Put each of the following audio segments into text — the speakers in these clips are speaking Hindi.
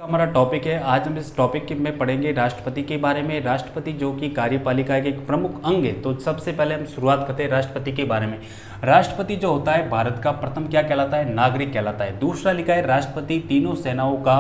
हमारा टॉपिक है। आज हम इस टॉपिक में पढ़ेंगे राष्ट्रपति के बारे में। राष्ट्रपति जो कि कार्यपालिका के एक प्रमुख अंग है। तो सबसे पहले हम शुरुआत करते हैं राष्ट्रपति के बारे में। राष्ट्रपति जो होता है भारत का प्रथम क्या कहलाता है? नागरिक कहलाता है। दूसरा लिखा है राष्ट्रपति तीनों सेनाओं का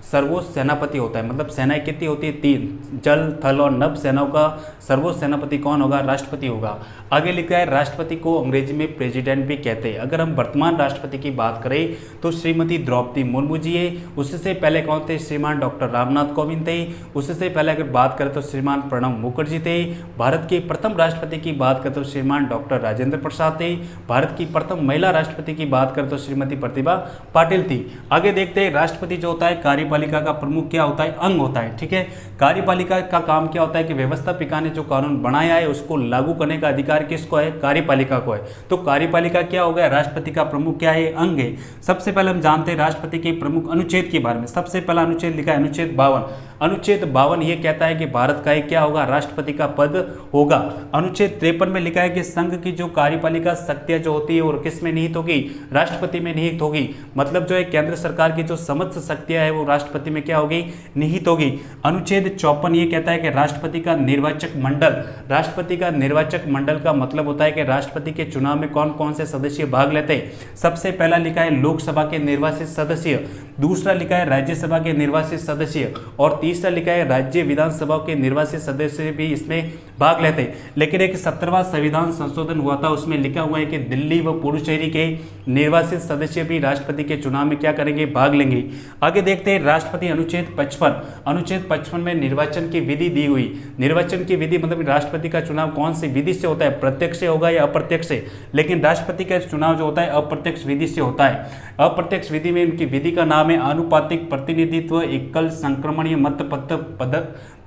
सर्वोच्च सेनापति होता है। मतलब सेनाएं कितनी होती है? तीन, जल, थल और नभ सेनाओं का सर्वोच्च सेनापति कौन होगा? राष्ट्रपति होगा। आगे लिखा है राष्ट्रपति को अंग्रेजी में प्रेसिडेंट भी कहते हैं। अगर हम वर्तमान राष्ट्रपति की बात करें तो श्रीमती द्रौपदी मुर्मू जी है। उससे पहले कौन थे? श्रीमान डॉक्टर रामनाथ कोविंद थे। उससे पहले अगर बात करें तो श्रीमान प्रणब मुखर्जी थे। भारत के प्रथम राष्ट्रपति की बात करें तो श्रीमान डॉक्टर राजेंद्र प्रसाद थे। भारत की प्रथम महिला राष्ट्रपति की बात करें तो श्रीमती प्रतिभा पाटिल थी। आगे देखते हैं राष्ट्रपति जो होता है कार्यपालिका का प्रमुख क्या होता है? अंग होता है। ठीक है, कार्यपालिका का काम क्या होता है कि व्यवस्थापिका ने जो कानून बनाया है उसको लागू करने का अधिकार किसको है? कार्यपालिका को है। तो कार्यपालिका क्या हो गया? राष्ट्रपति का प्रमुख क्या है? अंग है। सबसे पहले हम जानते हैं राष्ट्रपति के प्रमुख अनुच्छेद के बारे में। सबसे पहला अनुच्छेद लिखा है अनुच्छेद 52। अनुच्छेद 52 ये कहता है कि भारत का एक क्या होगा? राष्ट्रपति का पद होगा। अनुच्छेद 53 में लिखा है कि संघ की जो कार्यपालिका शक्तियां जो होती है और किस में निहित होगी? राष्ट्रपति में निहित होगी। मतलब जो है केंद्र सरकार की जो समस्त शक्तियां है वो राष्ट्रपति में क्या होगी? निहित होगी। अनुच्छेद 54 ये कहता है कि राष्ट्रपति का निर्वाचक मंडल, राष्ट्रपति का निर्वाचक मंडल का मतलब होता है कि राष्ट्रपति के चुनाव में कौन कौन से सदस्य भाग लेते हैं। सबसे पहला लिखा है लोकसभा के निर्वाचित सदस्य, दूसरा लिखा है राज्यसभा के निर्वाचित सदस्य और तीसरा लिखा है राज्य विधानसभा के निर्वाचित सदस्य भी इसमें भाग लेते हैं। लेकिन एक 17वां संविधान संशोधन हुआ था, उसमें लिखा हुआ है कि दिल्ली व पुडुचेरी के निर्वाचित सदस्य भी राष्ट्रपति के चुनाव में क्या करेंगे? भाग लेंगे। आगे देखते हैं राष्ट्रपति अनुच्छेद 55। अनुच्छेद 55 में निर्वाचन की विधि दी हुई। निर्वाचन की विधि मतलब राष्ट्रपति का चुनाव कौन सी विधि से होता है? प्रत्यक्ष से होगा या अप्रत्यक्ष से? लेकिन राष्ट्रपति का चुनाव जो होता है अप्रत्यक्ष विधि से होता है। अप्रत्यक्ष विधि में इनकी विधि का नाम है आनुपातिक प्रतिनिधित्व एकल संक्रमणीय मत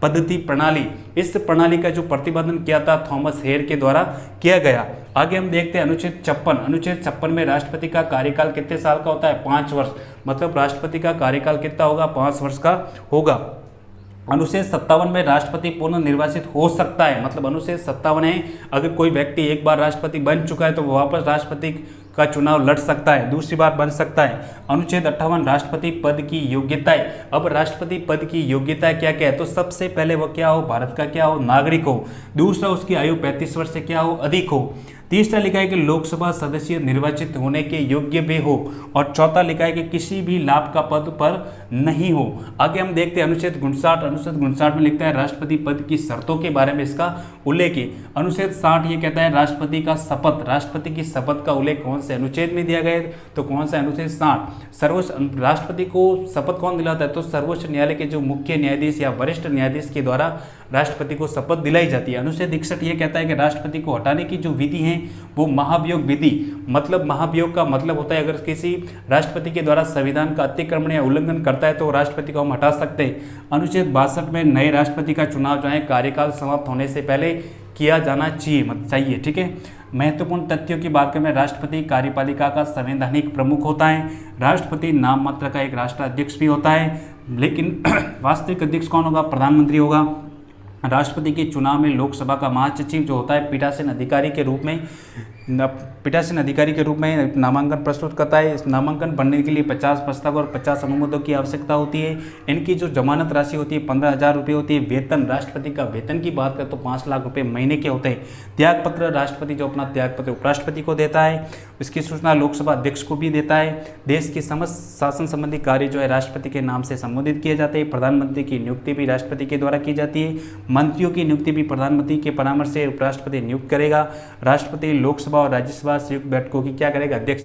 पद्धति प्रणाली। इस प्रणाली का जो प्रतिपादन किया था थॉमस हेयर के द्वारा किया गया। आगे हम देखते हैं अनुच्छेद 56। अनुच्छेद 56 में राष्ट्रपति का कार्यकाल कितने साल का होता है? 5 वर्ष। मतलब राष्ट्रपति का कार्यकाल कितना होगा? 5 वर्ष का होगा। अनुच्छेद 57 में राष्ट्रपति पुनः निर्वाचित हो सकता है। मतलब अनुच्छेद 57 है, अगर कोई व्यक्ति एक बार राष्ट्रपति बन चुका है तो वो वापस राष्ट्रपति का चुनाव लड़ सकता है, दूसरी बार बन सकता है। अनुच्छेद 58 राष्ट्रपति पद की योग्यताएं। अब राष्ट्रपति पद की योग्यताएं क्या क्या है? तो सबसे पहले वो क्या हो? भारत का क्या हो? नागरिक हो। दूसरा उसकी आयु 35 वर्ष से क्या हो? अधिक हो। तीसरा लिखा है कि लोकसभा सदस्य निर्वाचित होने के योग्य भी हो। और चौथा लिखा है कि किसी भी लाभ का पद पर नहीं हो। आगे हम देखते हैं अनुच्छेद 59। अनुच्छेद 59 में लिखता है राष्ट्रपति पद की शर्तों के बारे में इसका उल्लेख है। अनुच्छेद 60 ये कहता है राष्ट्रपति का शपथ। राष्ट्रपति की शपथ का उल्लेख कौन से अनुच्छेद में दिया गया है? तो कौन सा? अनुच्छेद 60। सर्वोच्च राष्ट्रपति को शपथ कौन दिलाता है? तो सर्वोच्च न्यायालय के जो मुख्य न्यायाधीश या वरिष्ठ न्यायाधीश के द्वारा राष्ट्रपति को शपथ दिलाई जाती है। अनुच्छेद 61 ये कहता है कि राष्ट्रपति को हटाने की जो विधि है वो महाभियोग विधि। मतलब महाभियोग का मतलब होता है अगर किसी राष्ट्रपति के द्वारा संविधान का अतिक्रमण या उल्लंघन करता है तो राष्ट्रपति को हम हटा सकते हैं। अनुच्छेद 62 में नए राष्ट्रपति का चुनाव जो है कार्यकाल समाप्त होने से पहले किया जाना चाहिए। ठीक है, महत्वपूर्ण तथ्यों की बात करें, राष्ट्रपति कार्यपालिका का संवैधानिक प्रमुख होता है। राष्ट्रपति नाम मात्र का एक राष्ट्राध्यक्ष भी होता है, लेकिन वास्तविक अध्यक्ष कौन होगा? प्रधानमंत्री होगा। राष्ट्रपति के चुनाव में लोकसभा का महासचिव जो होता है पीठासीन अधिकारी के रूप में नामांकन प्रस्तुत करता है। इस नामांकन भरने के लिए 50 प्रस्ताव और 50 अनुमोदों की आवश्यकता होती है। इनकी जो जमानत राशि होती है 15,000 रुपये होती है। वेतन, राष्ट्रपति का वेतन की बात करें तो 5 लाख रुपये महीने के होते हैं। त्यागपत्र, राष्ट्रपति जो अपना त्यागपत्र उपराष्ट्रपति को देता है। इसकी सूचना लोकसभा अध्यक्ष को भी देता है। देश की समस्त शासन संबंधी कार्य जो है राष्ट्रपति के नाम से संबोधित किए जाते हैं। प्रधानमंत्री की नियुक्ति भी राष्ट्रपति के द्वारा की जाती है। मंत्रियों की नियुक्ति भी प्रधानमंत्री के परामर्श से उपराष्ट्रपति नियुक्त करेगा। राष्ट्रपति लोकसभा और राज्यसभा संयुक्त बैठकों की क्या करेगा? अध्यक्ष